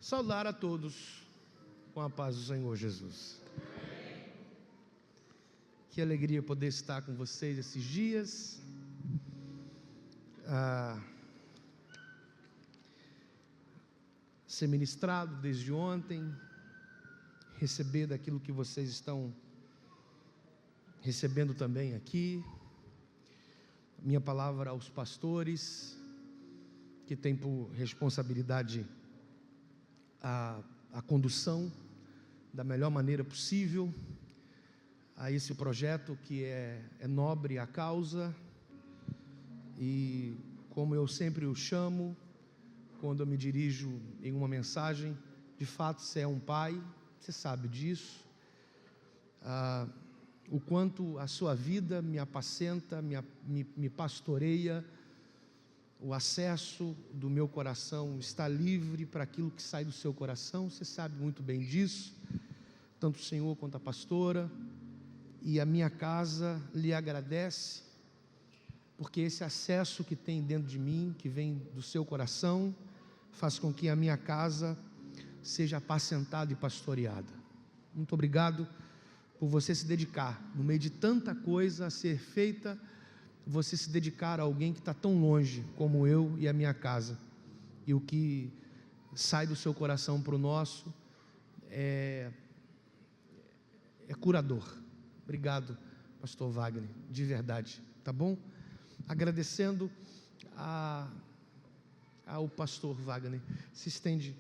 saudar a todos com a paz do Senhor Jesus. Que alegria poder estar com vocês esses dias. Ser ministrado desde ontem, receber daquilo que vocês estão recebendo também aqui. Minha palavra aos pastores, que têm por responsabilidade a condução da melhor maneira possível a esse projeto que é nobre a causa, e como eu sempre o chamo, quando eu me dirijo em uma mensagem, de fato você é um pai, você sabe disso, o quanto a sua vida me apacenta, me pastoreia, o acesso do meu coração está livre para aquilo que sai do seu coração, você sabe muito bem disso, tanto o Senhor quanto a pastora, e a minha casa lhe agradece, porque esse acesso que tem dentro de mim, que vem do seu coração, faz com que a minha casa seja apacentada e pastoreada. Muito obrigado por você se dedicar, no meio de tanta coisa a ser feita, você se dedicar a alguém que está tão longe como eu e a minha casa, e o que sai do seu coração para o nosso é curador. Obrigado, pastor Wagner, de verdade, tá bom? Agradecendo ao pastor Wagner, se estende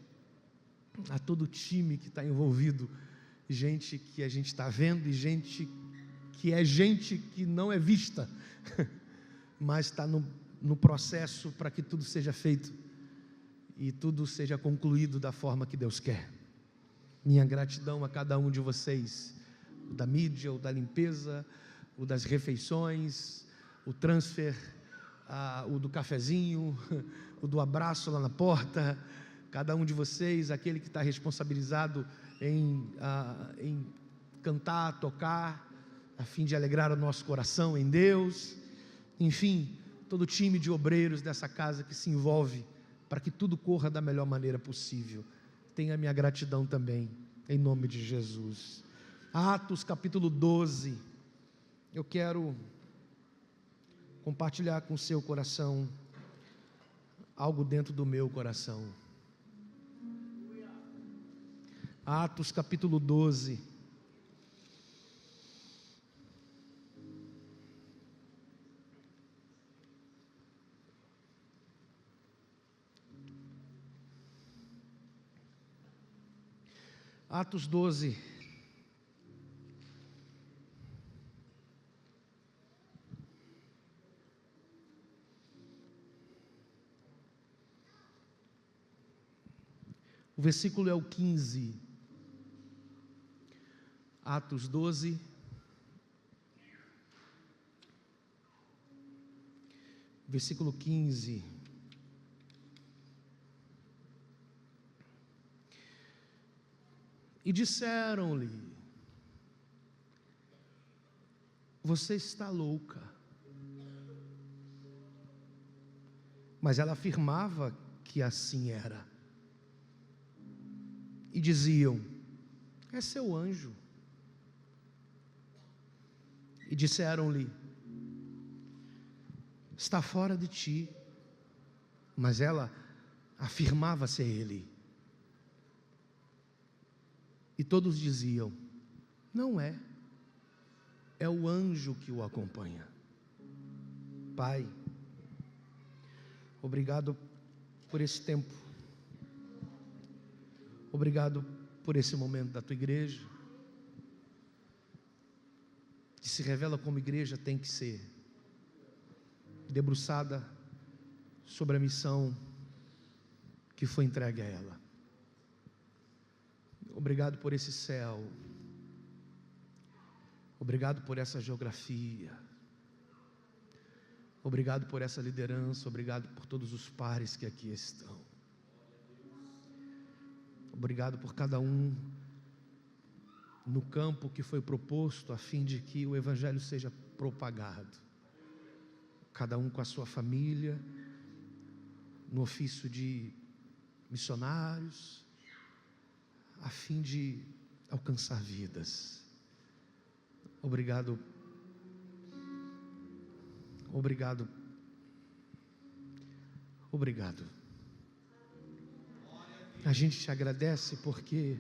a todo o time que está envolvido, gente que a gente está vendo e gente que não é vista, mas está no processo para que tudo seja feito e tudo seja concluído da forma que Deus quer. Minha gratidão a cada um de vocês, o da mídia, o da limpeza, o das refeições, o transfer, o do cafezinho, o do abraço lá na porta, cada um de vocês, aquele que está responsabilizado em cantar, tocar, a fim de alegrar o nosso coração em Deus, enfim, todo o time de obreiros dessa casa que se envolve para que tudo corra da melhor maneira possível, tenha a minha gratidão também, em nome de Jesus. Atos capítulo 12, eu quero compartilhar com o seu coração algo dentro do meu coração. Atos capítulo 12. Atos 12. O versículo é o 15. Atos 12. Versículo 15. E disseram-lhe: você está louca. Mas ela afirmava que assim era. E diziam: é seu anjo. E disseram-lhe: está fora de ti. Mas ela afirmava ser ele. E todos diziam: não é, é o anjo que o acompanha. Pai, obrigado por esse tempo, obrigado por esse momento da tua igreja, que se revela como igreja tem que ser, debruçada sobre a missão que foi entregue a ela. Obrigado por esse céu, obrigado por essa geografia, obrigado por essa liderança, obrigado por todos os pares que aqui estão, obrigado por cada um no campo que foi proposto a fim de que o Evangelho seja propagado, cada um com a sua família, no ofício de missionários, a fim de alcançar vidas. Obrigado. Obrigado. Obrigado. A gente te agradece porque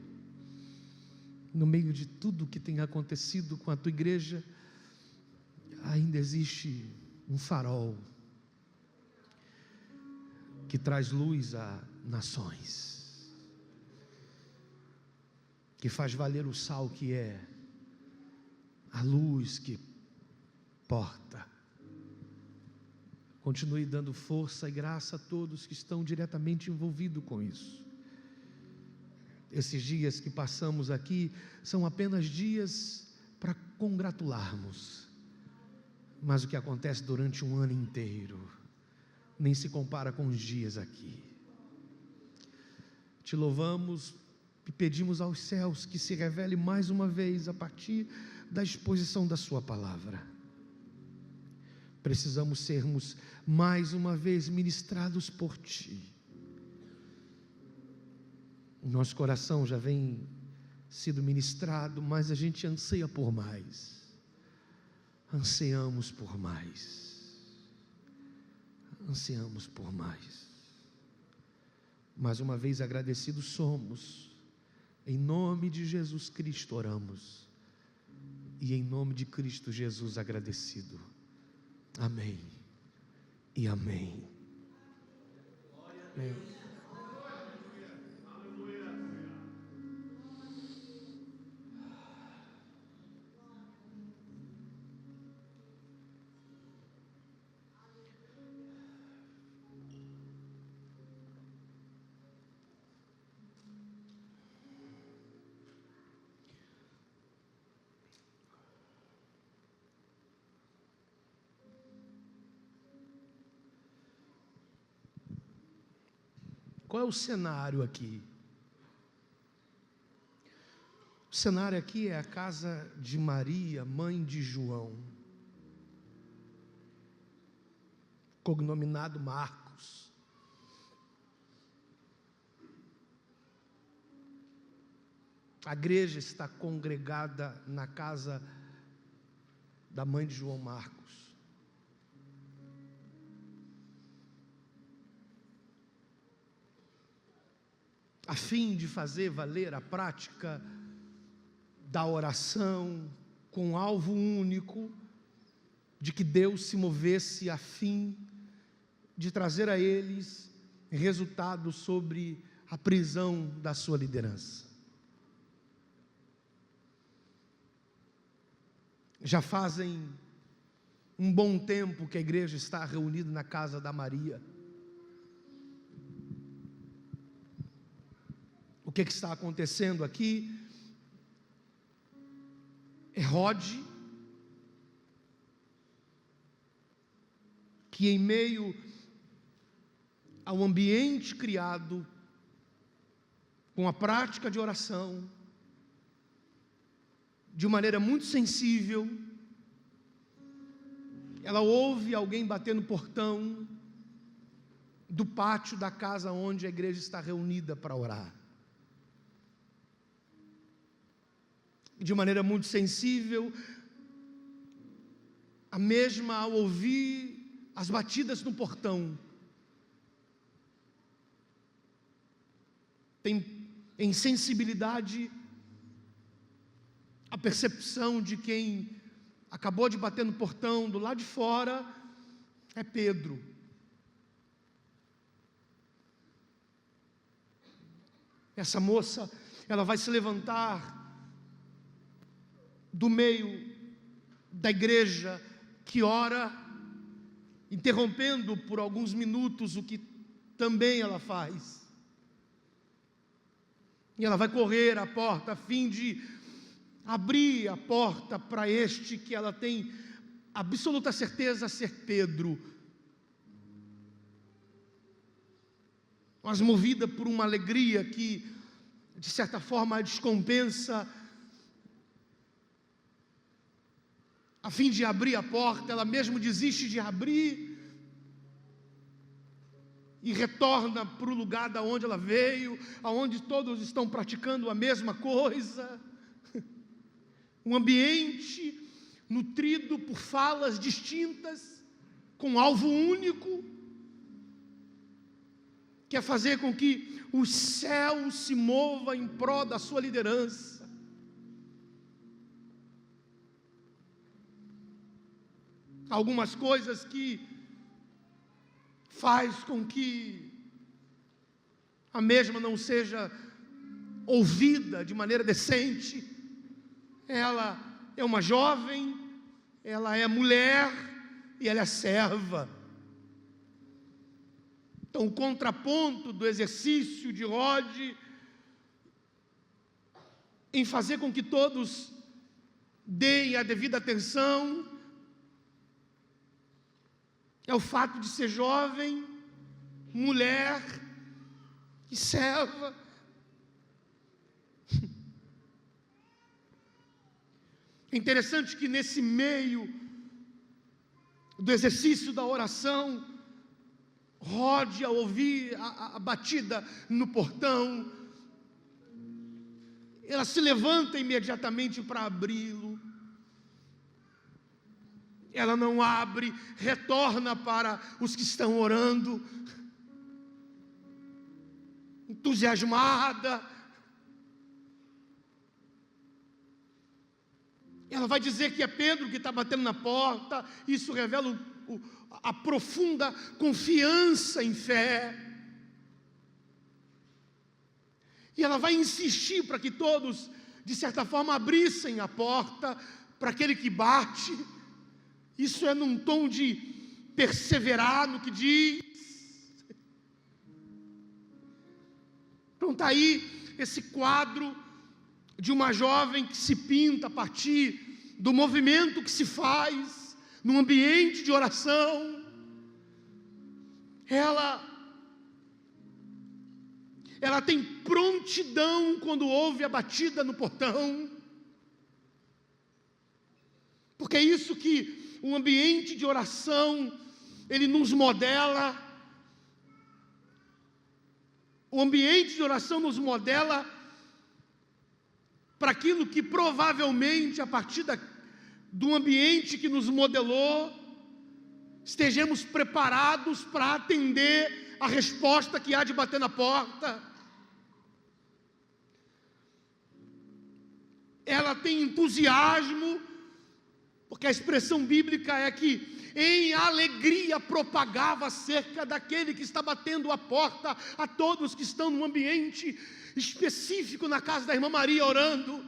no meio de tudo que tem acontecido com a tua igreja, ainda existe um farol que traz luz a nações, que faz valer o sal que é, a luz que porta. Continue dando força e graça a todos que estão diretamente envolvidos com isso. Esses dias que passamos aqui são apenas dias para congratularmos, mas o que acontece durante um ano inteiro nem se compara com os dias aqui. Te louvamos e pedimos aos céus que se revele mais uma vez a partir da exposição da sua palavra. Precisamos sermos mais uma vez ministrados por ti. Nosso coração já vem sido ministrado, mas a gente anseia por mais. Ansiamos por mais. Ansiamos por mais. Mais uma vez agradecidos somos. Em nome de Jesus Cristo oramos. E em nome de Cristo Jesus agradecido. Amém. E amém. Amém. Qual é o cenário aqui? O cenário aqui é a casa de Maria, mãe de João, cognominado Marcos. A igreja está congregada na casa da mãe de João Marcos. A fim de fazer valer a prática da oração com alvo único, de que Deus se movesse a fim de trazer a eles resultado sobre a prisão da sua liderança. Já fazem um bom tempo que a igreja está reunida na casa da Maria. O que está acontecendo aqui? Herode, que em meio ao ambiente criado, com a prática de oração, de maneira muito sensível, ela ouve alguém bater no portão do pátio da casa onde a igreja está reunida para orar. De maneira muito sensível, a mesma ao ouvir as batidas no portão, tem em sensibilidade a percepção de quem acabou de bater no portão do lado de fora é Pedro. Essa moça, ela vai se levantar do meio da igreja que ora, interrompendo por alguns minutos o que também ela faz. E ela vai correr à porta a fim de abrir a porta para este que ela tem absoluta certeza ser Pedro. Mas movida por uma alegria que, de certa forma, a descompensa, a fim de abrir a porta, ela mesmo desiste de abrir, e retorna para o lugar da onde ela veio, aonde todos estão praticando a mesma coisa. Um ambiente nutrido por falas distintas, com alvo único, que é fazer com que o céu se mova em prol da sua liderança. Algumas coisas que faz com que a mesma não seja ouvida de maneira decente. Ela é uma jovem, ela é mulher e ela é serva. Então, o contraponto do exercício de Rod em fazer com que todos deem a devida atenção é o fato de ser jovem, mulher e serva. É interessante que nesse meio do exercício da oração, Rod, ao ouvir a batida no portão, ela se levanta imediatamente para abri-lo. Ela não abre, retorna para os que estão orando, entusiasmada. Ela vai dizer que é Pedro que está batendo na porta. Isso revela a profunda confiança em fé. E ela vai insistir para que todos, de certa forma, abrissem a porta para aquele que bate. Isso é num tom de perseverar no que diz. Então está aí esse quadro de uma jovem que se pinta a partir do movimento que se faz num ambiente de oração. Ela tem prontidão quando ouve a batida no portão, porque é isso que um ambiente de oração ele nos modela. O ambiente de oração nos modela para aquilo que provavelmente, a partir do ambiente que nos modelou, estejamos preparados para atender a resposta que há de bater na porta. Ela tem entusiasmo, porque a expressão bíblica é que em alegria propagava acerca daquele que está batendo a porta a todos que estão num ambiente específico na casa da irmã Maria orando.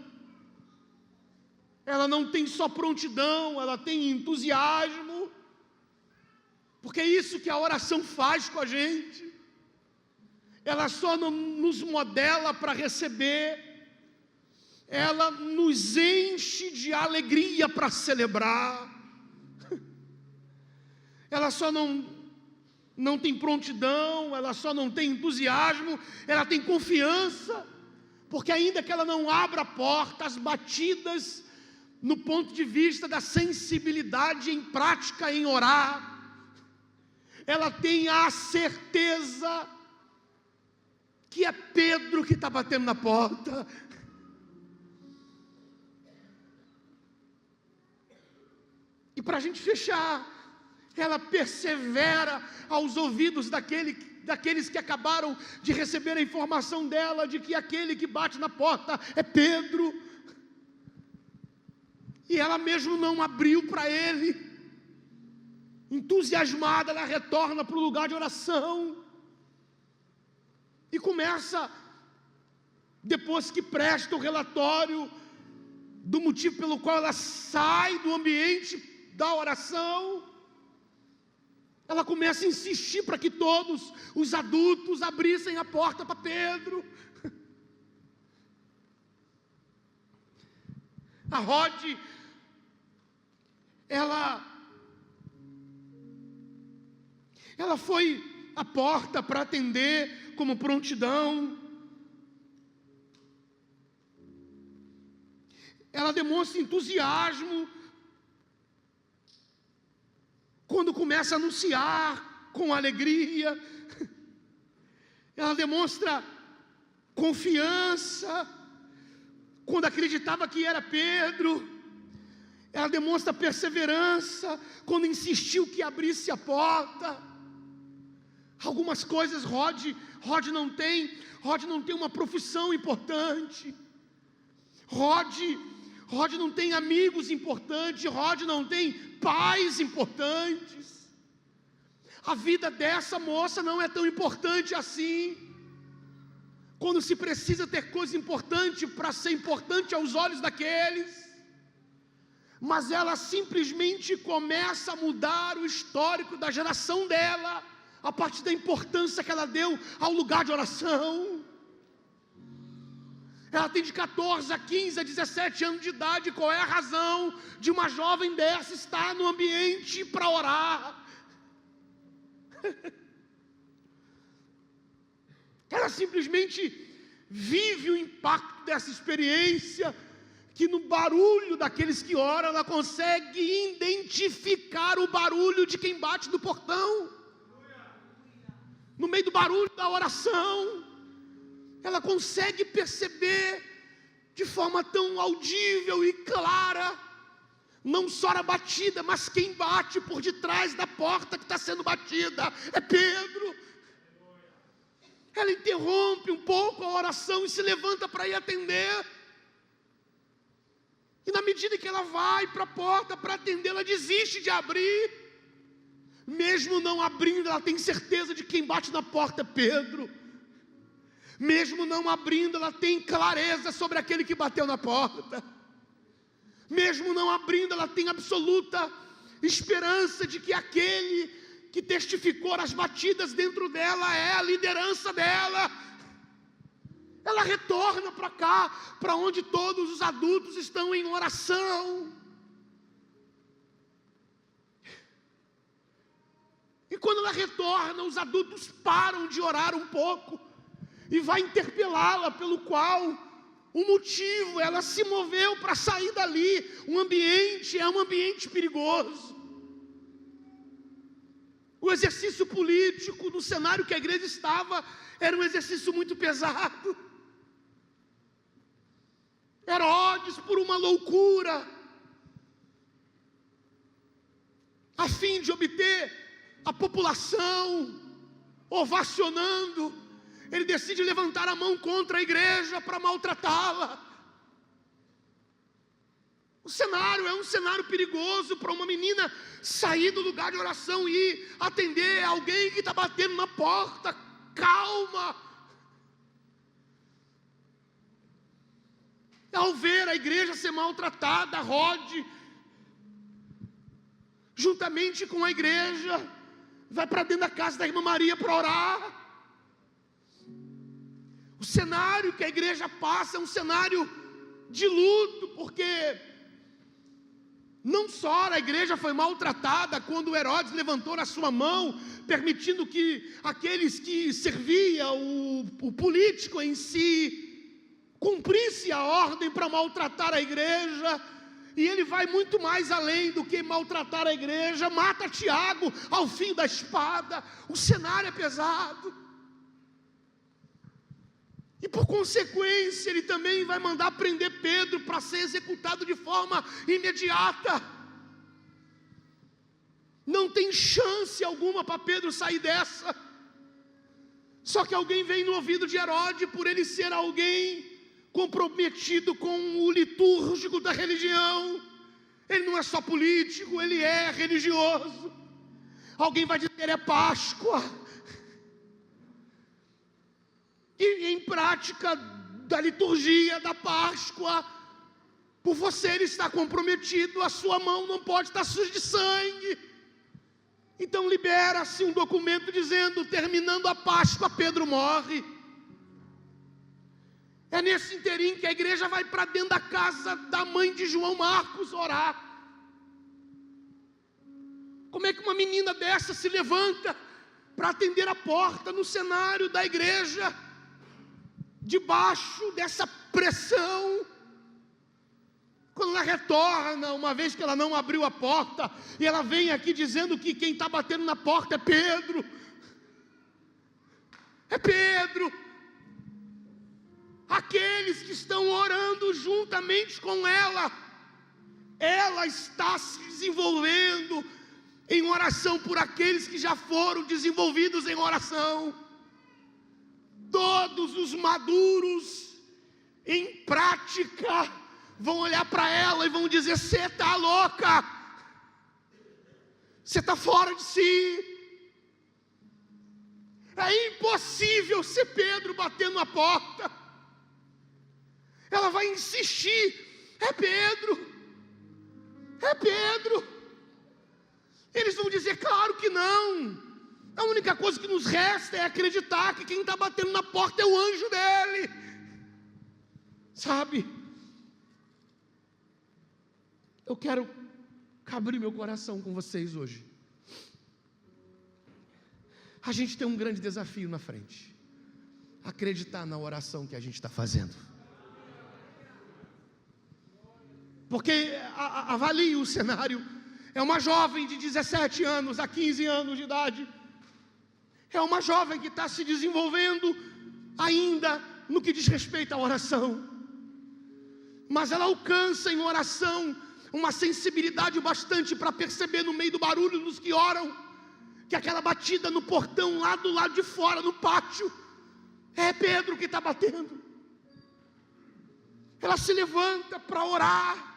Ela não tem só prontidão, ela tem entusiasmo, porque é isso que a oração faz com a gente. Ela só não nos modela para receber, ela nos enche de alegria para celebrar. Ela só não tem prontidão, ela só não tem entusiasmo, ela tem confiança, porque ainda que ela não abra a porta, as batidas no ponto de vista da sensibilidade em prática em orar, ela tem a certeza que é Pedro que está batendo na porta. E para a gente fechar, ela persevera aos ouvidos daqueles que acabaram de receber a informação dela de que aquele que bate na porta é Pedro. E ela mesmo não abriu para ele. Entusiasmada, ela retorna para o lugar de oração e começa, depois que presta o relatório do motivo pelo qual ela sai do ambiente da oração, ela começa a insistir para que todos os adultos abrissem a porta para Pedro. A Rod, ela foi à porta para atender como prontidão. Ela demonstra entusiasmo quando começa a anunciar com alegria. demonstra confiança quando acreditava que era Pedro. Ela demonstra perseverança quando insistiu que abrisse a porta. Algumas coisas Rod não tem uma profissão importante. Rod não tem amigos importantes. Rod não tem pais importantes. A vida dessa moça não é tão importante assim. Quando se precisa ter coisa importante para ser importante aos olhos daqueles. Mas ela simplesmente começa a mudar o histórico da geração dela, a partir da importância que ela deu ao lugar de oração. Ela tem de 14 a 15 a 17 anos de idade. Qual é a razão de uma jovem dessa estar no ambiente para orar? Ela simplesmente vive o impacto dessa experiência, que no barulho daqueles que oram, ela consegue identificar o barulho de quem bate no portão. No meio do barulho da oração, ela consegue perceber de forma tão audível e clara, não só a batida, mas quem bate por detrás da porta que está sendo batida é Pedro. Ela interrompe um pouco a oração e se levanta para ir atender. E na medida que ela vai para a porta para atender, ela desiste de abrir. Mesmo não abrindo, ela tem certeza de que quem bate na porta é Pedro. Mesmo não abrindo, ela tem clareza sobre aquele que bateu na porta. Mesmo não abrindo, ela tem absoluta esperança de que aquele que testificou as batidas dentro dela é a liderança dela. Ela retorna para cá, para onde todos os adultos estão em oração. E quando ela retorna, os adultos param de orar um pouco e vai interpelá-la pelo qual o motivo ela se moveu para sair dali. Um ambiente perigoso. O exercício político no cenário que a igreja estava era um exercício muito pesado. Herodes, por uma loucura, a fim de obter a população ovacionando, ele decide levantar a mão contra a igreja para maltratá-la. O cenário é um cenário perigoso para uma menina sair do lugar de oração e ir atender alguém que está batendo na porta. Calma. Ao ver a igreja ser maltratada, Rod, juntamente com a igreja, vai para dentro da casa da irmã Maria para orar. O cenário que a igreja passa é um cenário de luto, porque não só a igreja foi maltratada quando Herodes levantou na sua mão, permitindo que aqueles que serviam o político em si cumprisse a ordem para maltratar a igreja. E ele vai muito mais além do que maltratar a igreja, mata Tiago ao fim da espada. O cenário é pesado. E por consequência, ele também vai mandar prender Pedro para ser executado de forma imediata. Não tem chance alguma para Pedro sair dessa. Só que alguém vem no ouvido de Herodes, por ele ser alguém comprometido com o litúrgico da religião. Ele não é só político, ele é religioso. Alguém vai dizer: é Páscoa. E em prática da liturgia da Páscoa, por você ele está comprometido, a sua mão não pode estar suja de sangue. Então libera-se um documento dizendo: terminando a Páscoa, Pedro morre. É nesse interim que a igreja vai para dentro da casa da mãe de João Marcos orar. Como é que uma menina dessa se levanta para atender a porta no cenário da igreja, debaixo dessa pressão? Quando ela retorna, uma vez que ela não abriu a porta, e ela vem aqui dizendo que quem está batendo na porta é Pedro. É Pedro. Aqueles que estão orando juntamente com ela está se desenvolvendo em oração por aqueles que já foram desenvolvidos em oração. Todos os maduros em prática vão olhar para ela e vão dizer: você está louca, você está fora de si. É impossível ser Pedro batendo na porta. Ela vai insistir: é Pedro, é Pedro. Eles vão dizer: claro que não. A única coisa que nos resta é acreditar que quem está batendo na porta é o anjo dele. Sabe? Eu quero abrir meu coração com vocês hoje. A gente tem um grande desafio na frente: acreditar na oração que a gente está fazendo. Porque avalie o cenário. É uma jovem de 17 anos a 15 anos de idade. É uma jovem que está se desenvolvendo ainda no que diz respeito à oração. Mas ela alcança em oração uma sensibilidade bastante para perceber no meio do barulho dos que oram, que aquela batida no portão lá do lado de fora, no pátio, é Pedro que está batendo. Ela se levanta para orar.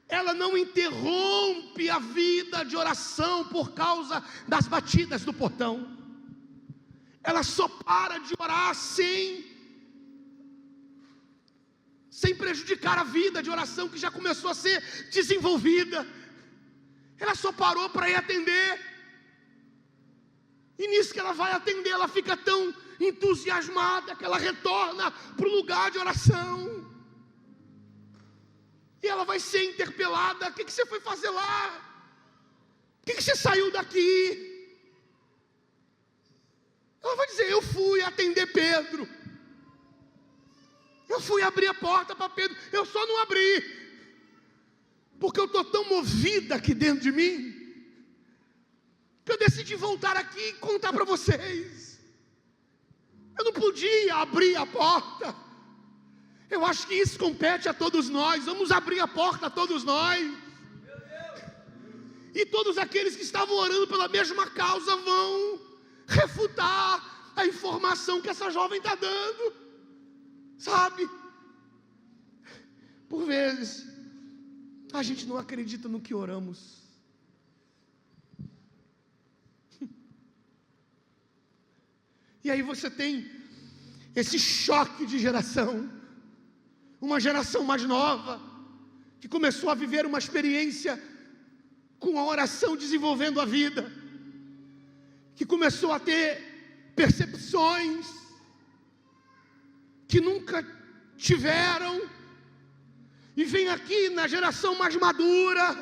Ela não interrompe a vida de oração por causa das batidas do portão. Ela só para de orar sem prejudicar a vida de oração que já começou a ser desenvolvida. Ela só parou para ir atender. E nisso que ela vai atender, ela fica tão entusiasmada que ela retorna para o lugar de oração. E ela vai ser interpelada: o que você foi fazer lá? Por que você saiu daqui? Ela vai dizer: eu fui atender Pedro. Eu fui abrir a porta para Pedro. Eu só não abri porque eu estou tão movida aqui dentro de mim, que eu decidi voltar aqui e contar para vocês. Eu não podia abrir a porta. Eu acho que isso compete a todos nós. Vamos abrir a porta a todos nós. E todos aqueles que estavam orando pela mesma causa vão refutar a informação que essa jovem está dando. Sabe? Por vezes a gente não acredita no que oramos. E aí você tem esse choque de geração. Uma geração mais nova, que começou a viver uma experiência com a oração desenvolvendo a vida, que começou a ter percepções que nunca tiveram, e vem aqui na geração mais madura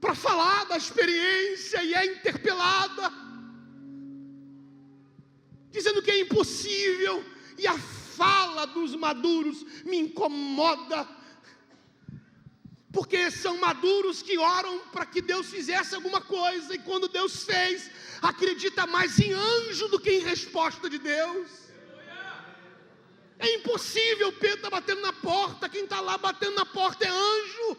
para falar da experiência e é interpelada, dizendo que é impossível. E a fala dos maduros me incomoda, porque são maduros que oram para que Deus fizesse alguma coisa, e quando Deus fez, acredita mais em anjo do que em resposta de Deus. É impossível. Pedro está batendo na porta, quem está lá batendo na porta é anjo.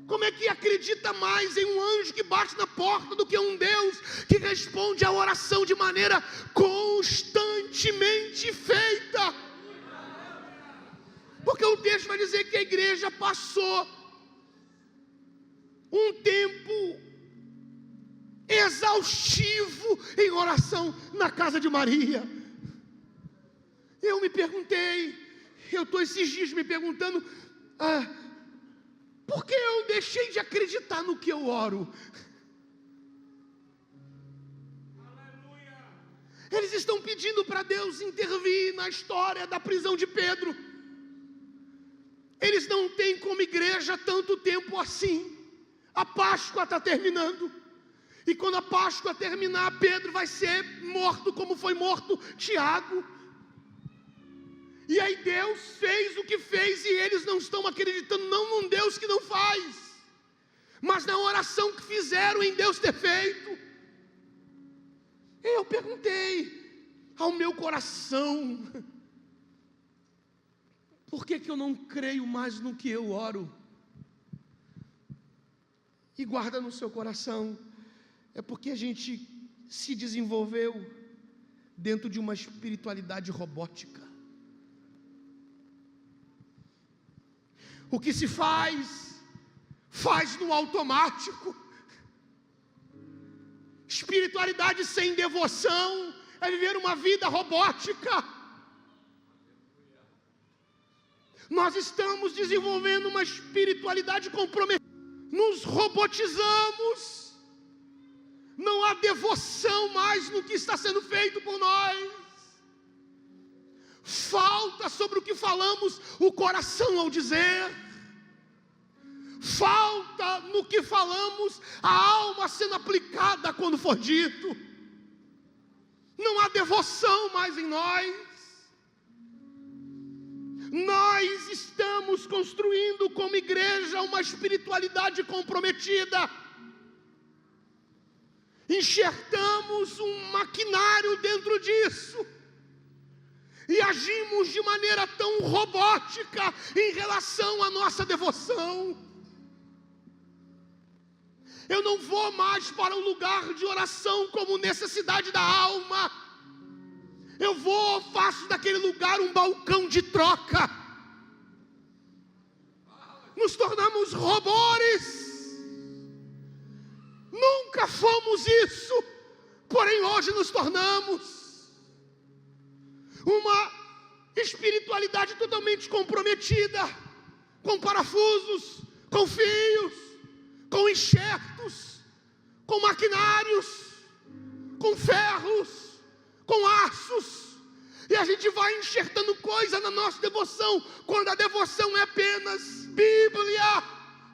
Como é que acredita mais em um anjo que bate na porta do que um Deus que responde à oração de maneira constantemente feita? Porque o texto vai dizer que a igreja passou um tempo exaustivo em oração na casa de Maria. Eu me perguntei, eu estou esses dias me perguntando, por que eu deixei de acreditar no que eu oro? Aleluia. Eles estão pedindo para Deus intervir na história da prisão de Pedro. Eles não têm como igreja tanto tempo assim. A Páscoa está terminando. E quando a Páscoa terminar, Pedro vai ser morto como foi morto Tiago. E aí Deus fez o que fez e eles não estão acreditando não num Deus que não faz, mas na oração que fizeram em Deus ter feito. perguntei ao meu coração: por que eu não creio mais no que eu oro? E guarda no seu coração, é porque a gente se desenvolveu dentro de uma espiritualidade robótica. O que se faz no automático. Espiritualidade sem devoção é viver uma vida robótica. Nós estamos desenvolvendo uma espiritualidade comprometida. Nos robotizamos. Não há devoção mais no que está sendo feito por nós. Falta sobre o que falamos o coração ao dizer. Falta no que falamos a alma sendo aplicada quando for dito. Não há devoção mais em nós. Nós estamos construindo como igreja uma espiritualidade comprometida. Enxertamos um maquinário dentro disso e agimos de maneira tão robótica em relação à nossa devoção. Eu não vou mais para um lugar de oração como necessidade da alma. Eu faço daquele lugar um balcão de troca. Nos tornamos robôs. Nunca fomos isso, porém hoje nos tornamos. Uma espiritualidade totalmente comprometida, com parafusos, com fios, com enxertos, com maquinários, com ferros, com aços, e a gente vai enxertando coisa na nossa devoção, quando a devoção é apenas Bíblia,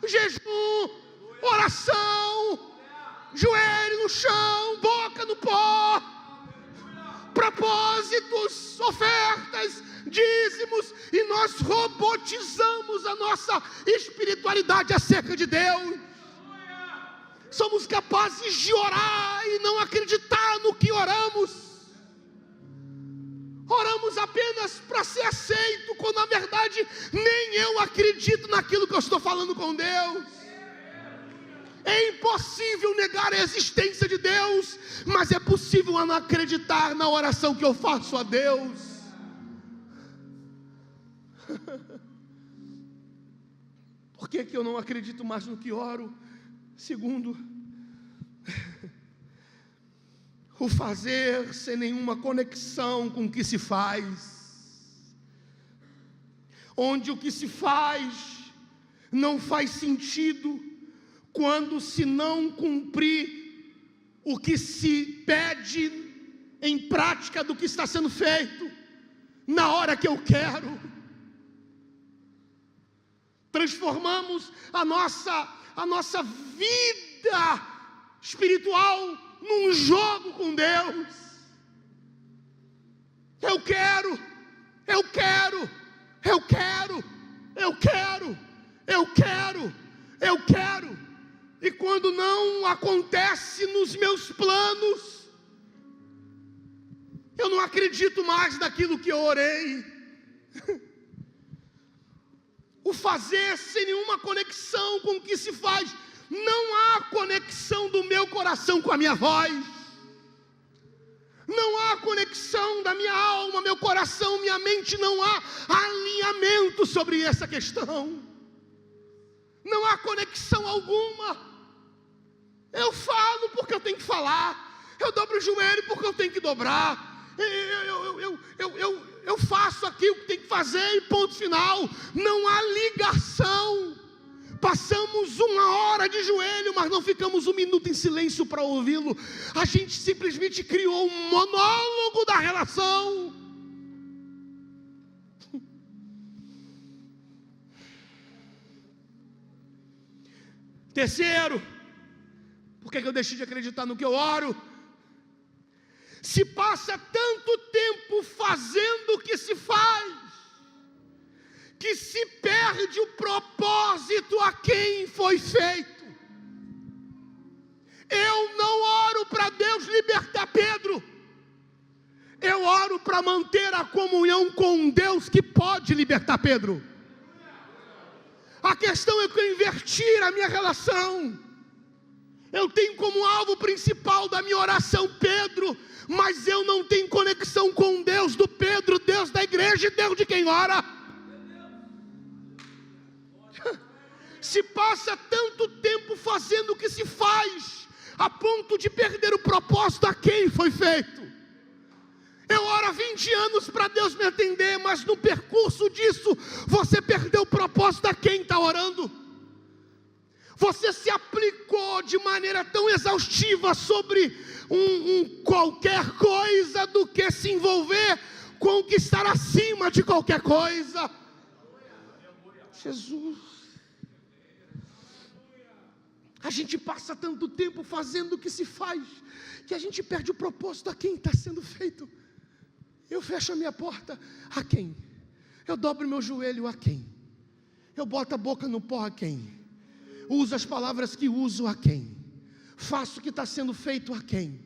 jejum, oração, joelho no chão, boca no pó, propósitos, ofertas, dízimos, e nós robotizamos a nossa espiritualidade acerca de Deus. Somos capazes de orar e não acreditar no que oramos. Oramos apenas para ser aceito, quando na verdade nem eu acredito naquilo que eu estou falando com Deus. É impossível negar a existência de Deus, mas é possível eu não acreditar na oração que eu faço a Deus. Por que eu não acredito mais no que oro? Segundo, o fazer sem nenhuma conexão com o que se faz. Onde o que se faz não faz sentido quando se não cumprir o que se pede em prática do que está sendo feito, na hora que eu quero. Transformamos a nossa vida espiritual num jogo com Deus. Eu quero. E quando não acontece nos meus planos, eu não acredito mais naquilo que eu orei. O fazer sem nenhuma conexão com o que se faz. Não há conexão do meu coração com a minha voz. Não há conexão da minha alma, meu coração, minha mente. Não há alinhamento sobre essa questão. Não há conexão alguma. Eu falo porque eu tenho que falar. Eu dobro o joelho porque eu tenho que dobrar. Eu faço aqui o que tem que fazer e ponto final. Não há ligação. Passamos 1 hora de joelho, mas não ficamos 1 minuto em silêncio para ouvi-lo. A gente simplesmente criou um monólogo da relação. Terceiro, por que eu deixei de acreditar no que eu oro? Se passa tanto tempo fazendo o que se faz, que se perde o propósito a quem foi feito. Eu não oro para Deus libertar Pedro. para manter a comunhão com um Deus que pode libertar Pedro. A questão é que eu inverti a minha relação. Eu tenho como alvo principal da minha oração Pedro, mas eu não tenho conexão com Deus do Pedro, Deus da igreja e Deus de quem ora. Se passa tanto tempo fazendo o que se faz, a ponto de perder o propósito a quem foi feito. Eu oro há 20 anos para Deus me atender, mas no percurso disso, você perdeu o propósito a quem está orando. Você se aplicou de maneira tão exaustiva sobre qualquer coisa, do que se envolver com o que está acima de qualquer coisa. Jesus. A gente passa tanto tempo fazendo o que se faz, que a gente perde o propósito a quem está sendo feito. Eu fecho a minha porta a quem? Eu dobro meu joelho a quem? Eu boto a boca no pó a quem? Uso as palavras que uso a quem? Faço o que está sendo feito a quem?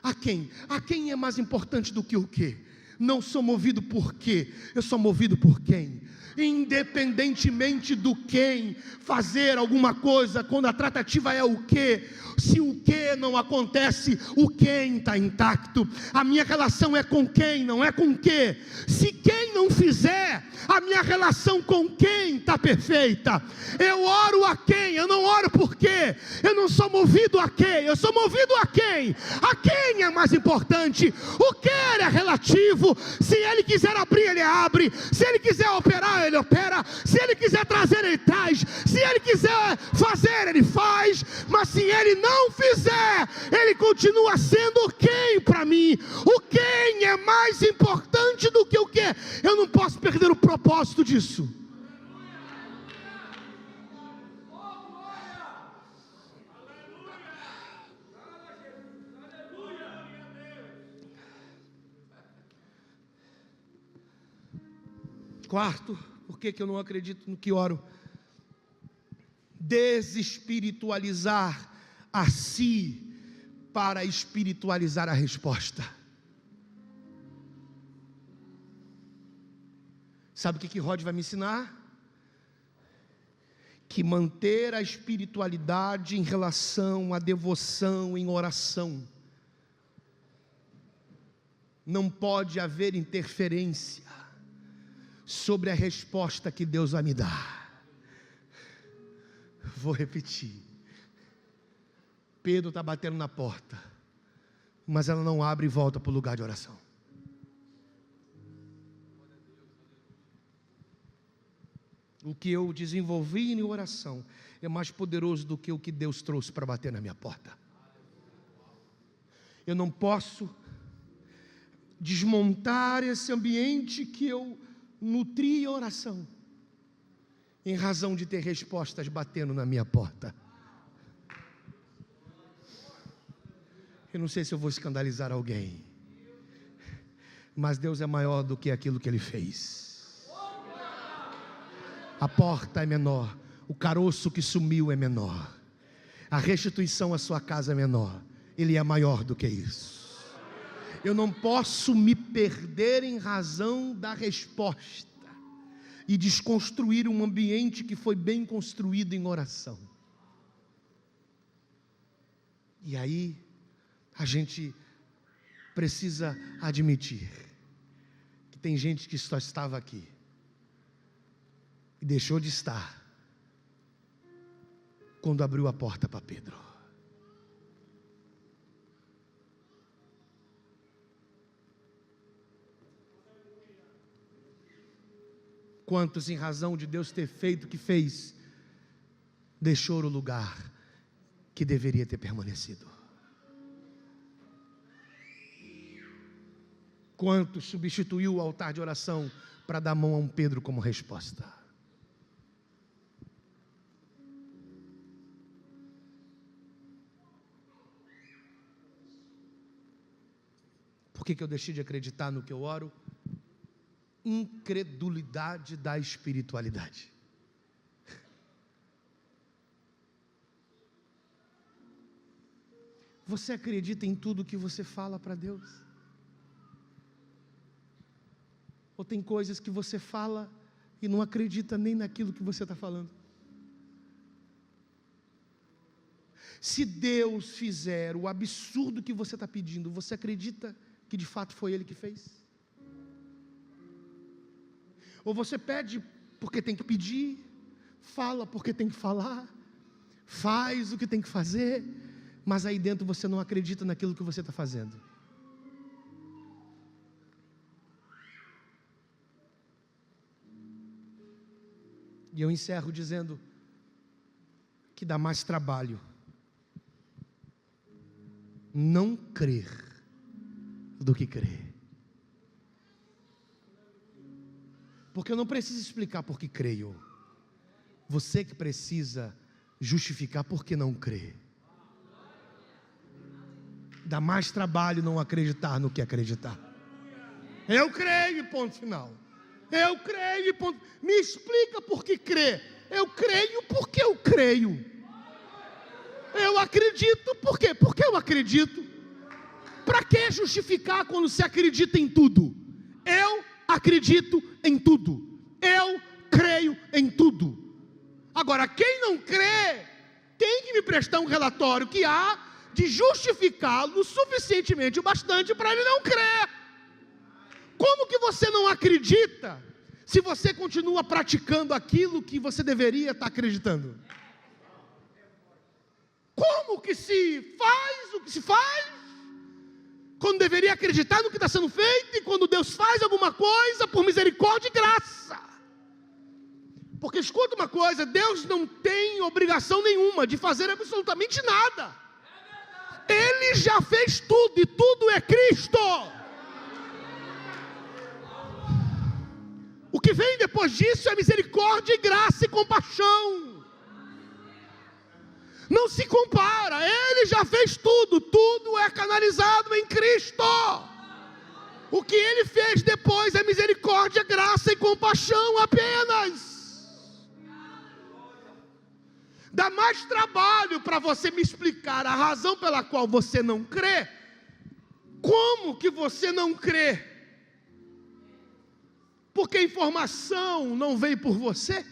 A quem? A quem é mais importante do que o quê? Não sou movido por quê, eu sou movido por quem? Independentemente do quem fazer alguma coisa, quando a tratativa é o quê, se o quê não acontece, o quem está intacto. A minha relação é com quem, não é com quê. Se quem não fizer, a minha relação com quem está perfeita. Eu oro a quem, eu não oro por quê. Eu não sou movido a quem, eu sou movido a quem. A quem é mais importante. O que é relativo. Se ele quiser abrir, ele abre. Se ele quiser operar, ele opera. Se ele quiser trazer, ele traz. Se ele quiser fazer, ele faz. Mas se ele não fizer, ele continua sendo quem para mim. O quem é mais importante do que o que. Eu não posso perder o propósito disso. Quarto, por que eu não acredito no que oro? Desespiritualizar a si para espiritualizar a resposta. Sabe o que Rod vai me ensinar? Que manter a espiritualidade em relação à devoção, em oração, não pode haver interferência sobre a resposta que Deus vai me dar. Vou repetir. Pedro está batendo na porta, mas ela não abre e volta para o lugar de oração. O que eu desenvolvi em oração é mais poderoso do que o que Deus trouxe para bater na minha porta. Eu não posso desmontar esse ambiente que eu nutri em oração, em razão de ter respostas batendo na minha porta. Eu não sei se eu vou escandalizar alguém, mas Deus é maior do que aquilo que Ele fez. A porta é menor, o caroço que sumiu é menor, a restituição à sua casa é menor. Ele é maior do que isso. Eu não posso me perder em razão da resposta e desconstruir um ambiente que foi bem construído em oração. E aí a gente precisa admitir que tem gente que só estava aqui e deixou de estar quando abriu a porta para Pedro. Quantos, em razão de Deus ter feito o que fez, deixou o lugar que deveria ter permanecido? Quantos substituiu o altar de oração para dar mão a um Pedro como resposta? Por que eu deixei de acreditar no que eu oro? Incredulidade da espiritualidade. Você acredita em tudo que você fala para Deus? Ou tem coisas que você fala e não acredita nem naquilo que você está falando? Se Deus fizer o absurdo que você está pedindo, você acredita que de fato foi Ele que fez? Ou você pede porque tem que pedir, fala porque tem que falar, faz o que tem que fazer, mas aí dentro você não acredita naquilo que você está fazendo? E eu encerro dizendo que dá mais trabalho não crer do que crer. Porque eu não preciso explicar por que creio. Você que precisa justificar por que não crê. Dá mais trabalho não acreditar no que acreditar. Eu creio, ponto final. Eu creio, ponto. Me explica por que crê. Eu creio porque eu creio. Eu acredito, por quê? Porque eu acredito. Para que justificar quando se acredita em tudo? Eu acredito em tudo. Eu creio em tudo. Agora, quem não crê, tem que me prestar um relatório que há de justificá-lo suficientemente o bastante para ele não crer. Como que você não acredita se você continua praticando aquilo que você deveria estar acreditando? Como que se faz o que se faz, quando deveria acreditar no que está sendo feito, e quando Deus faz alguma coisa por misericórdia e graça? Porque escuta uma coisa, Deus não tem obrigação nenhuma de fazer absolutamente nada. Ele já fez tudo, e tudo é Cristo. O que vem depois disso é misericórdia e graça e compaixão. Não se compara, Ele já fez tudo, tudo é canalizado em Cristo. O que Ele fez depois é misericórdia, graça e compaixão apenas. Dá mais trabalho para você me explicar a razão pela qual você não crê. Como que você não crê? Porque a informação não veio por você?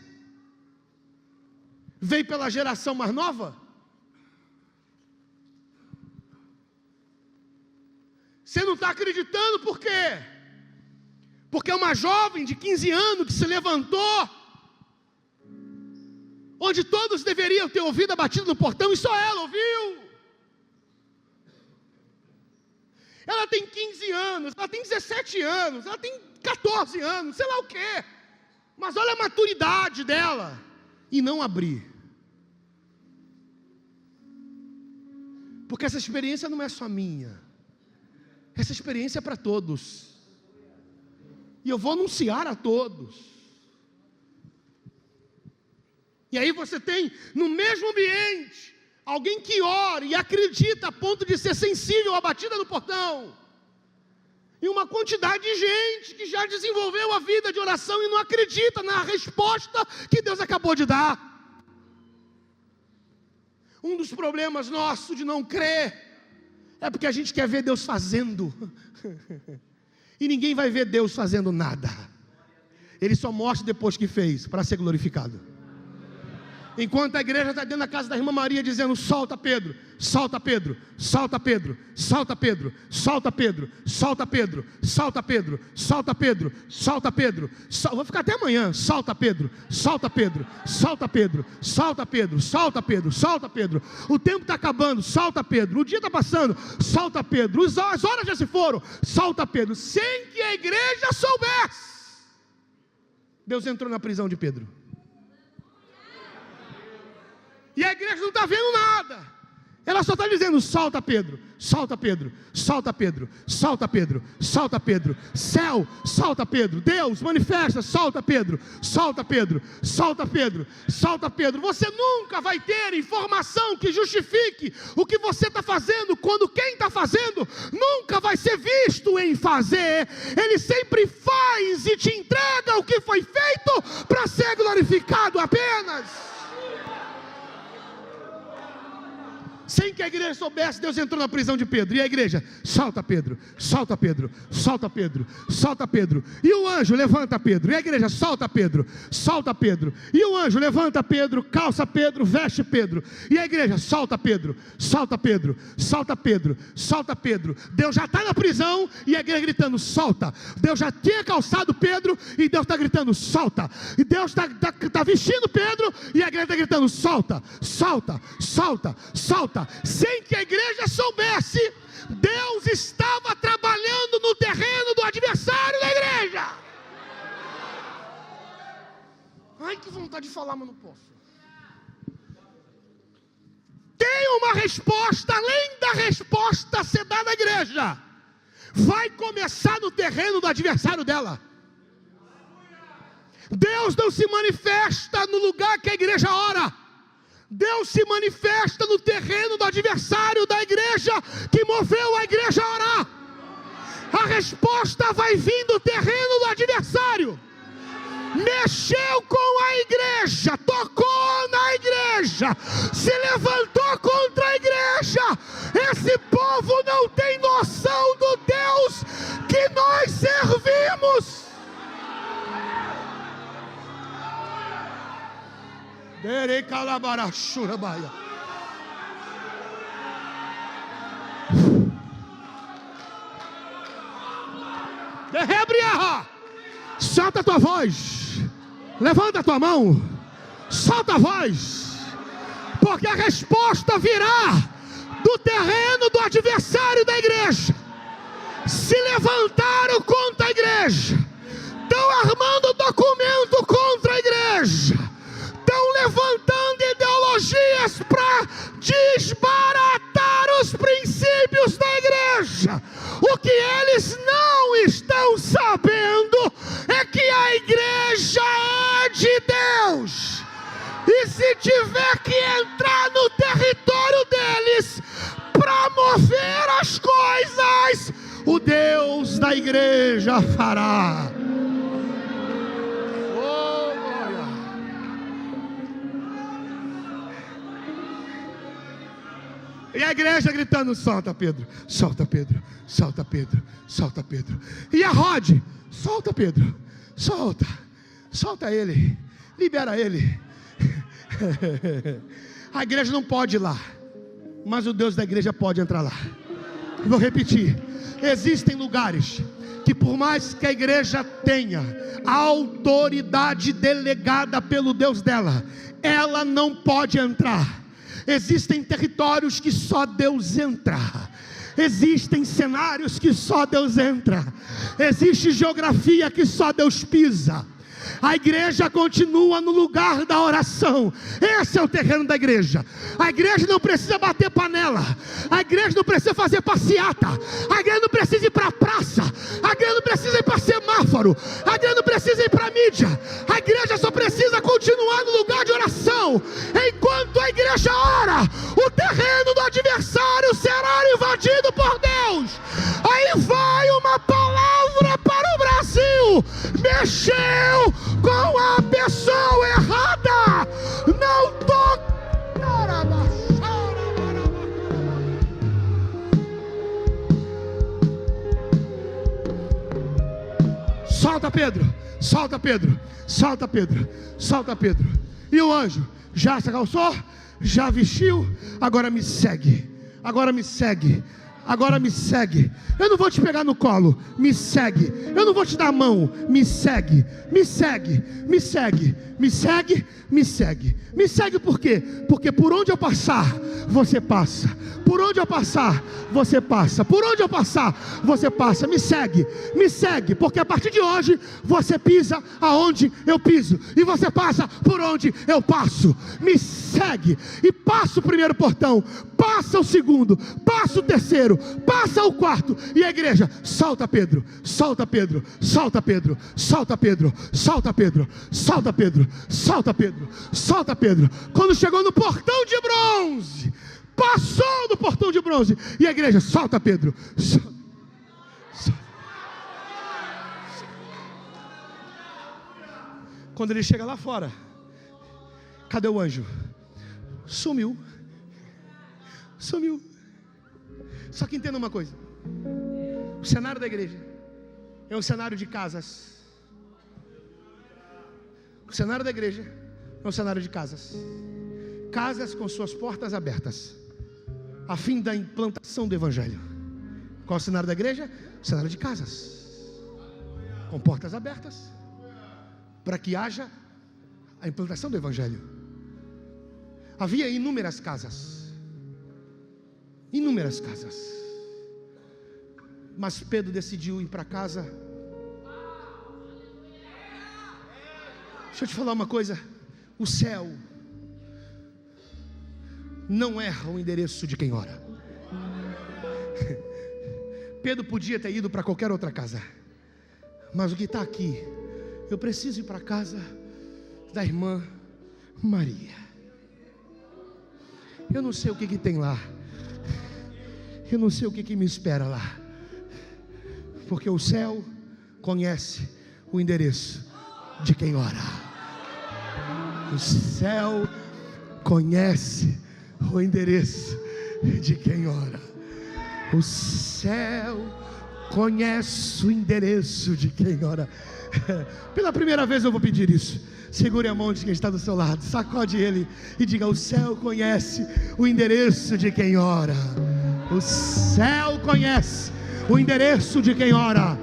Veio pela geração mais nova? Você não está acreditando por quê? Porque é uma jovem de 15 anos que se levantou, onde todos deveriam ter ouvido a batida no portão, e só ela ouviu. Ela tem 15 anos, ela tem 17 anos, ela tem 14 anos, sei lá o quê. Mas olha a maturidade dela. E não abrir. Porque essa experiência não é só minha. Essa experiência é para todos. E eu vou anunciar a todos. E aí você tem no mesmo ambiente alguém que ora e acredita a ponto de ser sensível à batida no portão. E uma quantidade de gente que já desenvolveu a vida de oração e não acredita na resposta que Deus acabou de dar. Um dos problemas nossos de não crer é porque a gente quer ver Deus fazendo. E ninguém vai ver Deus fazendo nada. Ele só mostra depois que fez, para ser glorificado. Enquanto a igreja está dentro da casa da irmã Maria dizendo: solta Pedro, solta Pedro, solta Pedro, solta Pedro, solta Pedro, solta Pedro, solta Pedro, solta Pedro, solta Pedro, vou ficar até amanhã. Solta Pedro, solta Pedro, solta Pedro, solta Pedro, solta Pedro, solta Pedro. O tempo está acabando, solta Pedro. O dia está passando, solta Pedro. As horas já se foram, solta Pedro. Sem que a igreja soubesse, Deus entrou na prisão de Pedro. E a igreja não está vendo nada. Ela só está dizendo: solta Pedro, solta Pedro, solta Pedro, solta Pedro, solta Pedro. Céu, solta Pedro. Deus, manifesta, solta Pedro, solta Pedro, solta Pedro, solta Pedro. Você nunca vai ter informação que justifique o que você está fazendo, quando quem está fazendo nunca vai ser visto em fazer. Ele sempre faz e te entrega o que foi feito para ser glorificado apenas. Sem que a igreja soubesse, Deus entrou na prisão de Pedro. E a igreja, solta Pedro, solta Pedro, solta Pedro, solta Pedro. E o anjo, levanta Pedro. E a igreja, solta Pedro, solta Pedro. E o anjo, levanta Pedro, calça Pedro, veste Pedro. E a igreja, solta Pedro, solta Pedro, solta Pedro, solta Pedro. Deus já está na prisão e a igreja gritando, solta. Deus já tinha calçado Pedro e Deus está gritando, solta. E Deus está vestindo Pedro e a igreja está gritando, solta, solta, solta, solta. Sem que a igreja soubesse, Deus estava trabalhando no terreno do adversário da igreja. Ai, que vontade de falar, mas não posso. Tem uma resposta, além da resposta ser dada à igreja. Vai começar no terreno do adversário dela. Deus não se manifesta no lugar que a igreja ora. Deus se manifesta no terreno do adversário da igreja, que moveu a igreja a orar. A resposta vai vir do terreno do adversário. Mexeu com a igreja, tocou na igreja, se levantou contra a igreja. Esse povo não tem noção do Deus que nós servimos. Solta a tua voz, levanta a tua mão, solta a voz, porque a resposta virá do terreno do adversário da igreja. Se levantaram contra a igreja, estão armando documento contra a igreja, estão levantando ideologias para desbaratar os princípios da igreja. O que eles não estão sabendo é que a igreja é de Deus, e se tiver que entrar no território deles para mover as coisas, o Deus da igreja fará. E a igreja gritando, solta Pedro, solta Pedro, solta Pedro, solta Pedro. E a Rod, solta Pedro, solta, solta ele, libera ele. A igreja não pode ir lá, mas o Deus da igreja pode entrar lá. Vou repetir, existem lugares que por mais que a igreja tenha a autoridade delegada pelo Deus dela, ela não pode entrar. Existem territórios que só Deus entra. Existem cenários que só Deus entra. Existe geografia que só Deus pisa. A igreja continua no lugar da oração. Esse é o terreno da igreja. A igreja não precisa bater panela. A igreja não precisa fazer passeata. A igreja não precisa ir para a praça. A igreja não precisa ir para semáforo. A igreja não precisa ir para a mídia. A igreja só precisa continuar no lugar de oração. Enquanto a igreja ora, o terreno do adversário será invadido por Deus. Aí vai uma palavra para o Brasil. Mexeu com a pessoa errada. Não toque. Solta Pedro, solta Pedro, solta Pedro, solta Pedro. E o anjo já se calçou, já vestiu, agora me segue, agora me segue. Agora me segue. Eu não vou te pegar no colo, me segue. Eu não vou te dar a mão, me segue. Me segue, me segue, me segue, me segue. Me segue por quê? Porque por onde eu passar, você passa. Por onde eu passar, você passa. Por onde eu passar, você passa. Me segue, porque a partir de hoje você pisa aonde eu piso, e você passa por onde eu passo. Me segue, e passa o primeiro portão, passa o segundo, passa o terceiro, passa o quarto. E a igreja, solta Pedro, solta Pedro, solta Pedro, solta Pedro, solta Pedro, solta Pedro, solta Pedro, solta Pedro. Quando chegou no portão de bronze, passou do portão de bronze, e a igreja, solta Pedro, solta. Quando ele chega lá fora, cadê o anjo? Sumiu. Sumiu. Só que entenda uma coisa: o cenário da igreja é um cenário de casas. O cenário da igreja é um cenário de casas. Casas com suas portas abertas, a fim da implantação do evangelho. Qual é o cenário da igreja? O cenário de casas, com portas abertas, para que haja a implantação do evangelho. Havia inúmeras casas, mas Pedro decidiu ir para casa. Deixa eu te falar uma coisa: o céu não erra o endereço de quem ora. Pedro podia ter ido para qualquer outra casa, mas o que está aqui, eu preciso ir para a casa da irmã Maria. Eu não sei o que tem lá, eu não sei o que me espera lá, porque o céu conhece o endereço de quem ora. O céu conhece o endereço de quem ora. O céu conhece o endereço de quem ora. Pela primeira vez eu vou pedir isso. Segure a mão de quem está do seu lado, sacode ele e diga: o céu conhece o endereço de quem ora. O céu conhece o endereço de quem ora.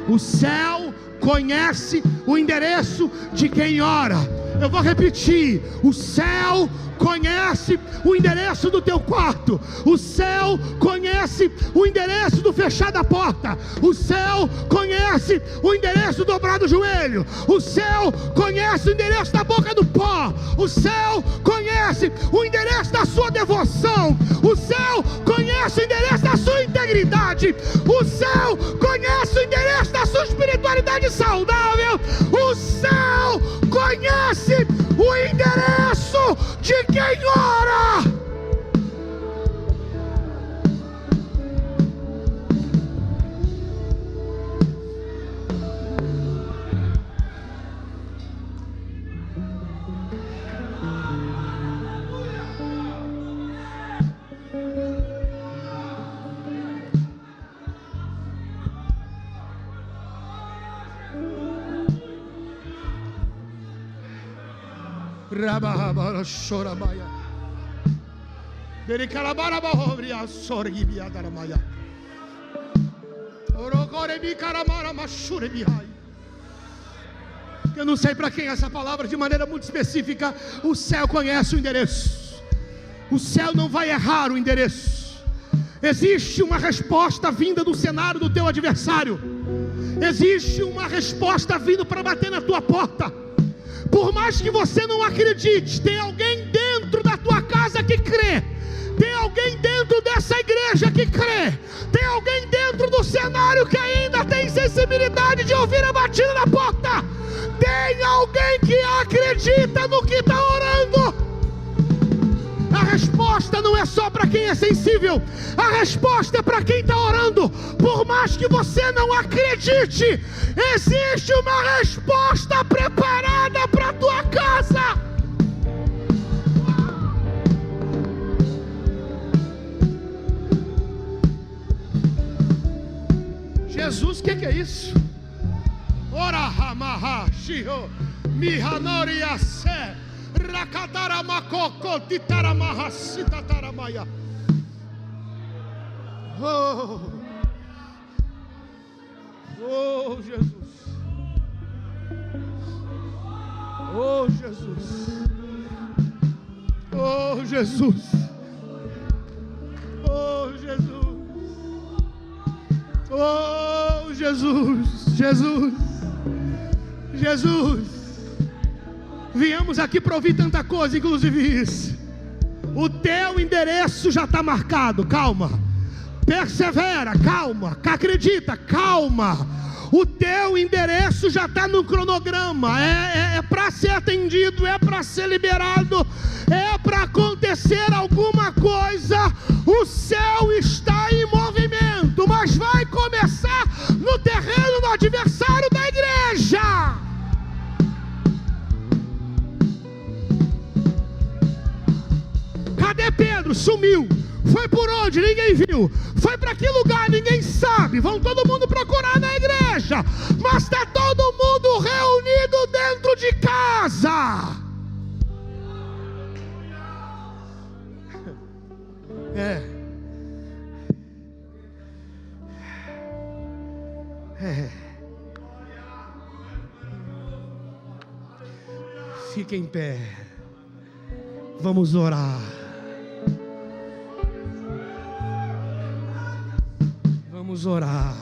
O céu conhece o endereço de quem ora. Eu vou repetir: o céu conhece o endereço do teu quarto. O céu conhece o endereço do fechar da porta. O céu conhece o endereço do dobrar do joelho. O céu conhece o endereço da boca do pó. O céu conhece o endereço da sua devoção. O céu conhece o endereço da sua integridade. O céu conhece o endereço da sua espiritualidade saudável. O céu conhece o endereço de quem ora. Rabahaba chorabaya. Dericalabara bahobria sorgibia daramaya. Orogore bicaramara machure bihai. Eu não sei para quem essa palavra, de maneira muito específica. O céu conhece o endereço. O céu não vai errar o endereço. Existe uma resposta vinda do cenário do teu adversário. Existe uma resposta vindo para bater na tua porta. Por mais que você não acredite, tem alguém dentro da tua casa que crê. Tem alguém dentro dessa igreja que crê. Tem alguém dentro do cenário que ainda tem sensibilidade de ouvir a batida na porta. Tem alguém que acredita no que está orando. A resposta não é só para quem é sensível. A resposta é para quem está orando. Por mais que você não acredite, existe uma resposta preparada para a tua casa. Jesus, o que é isso? Ora hamaha shiho mihanoriase rakataramako titaramahasita taramaya. Oh Jesus. Oh Jesus. Oh Jesus. Oh Jesus. Oh Jesus. Jesus. Jesus. Viemos aqui para ouvir tanta coisa, inclusive isso. O teu endereço já está marcado. Calma. Persevera, calma. Acredita, calma. O teu endereço já está no cronograma. É para ser atendido, é para ser liberado, é para acontecer alguma coisa. O céu está em movimento, mas vai começar no terreno do adversário da igreja. Cadê Pedro? Sumiu. Foi para onde ninguém viu, foi para que lugar ninguém sabe. Vão todo mundo procurar na igreja, mas está todo mundo reunido dentro de casa. Fique em pé. Vamos orar. Vamos orar.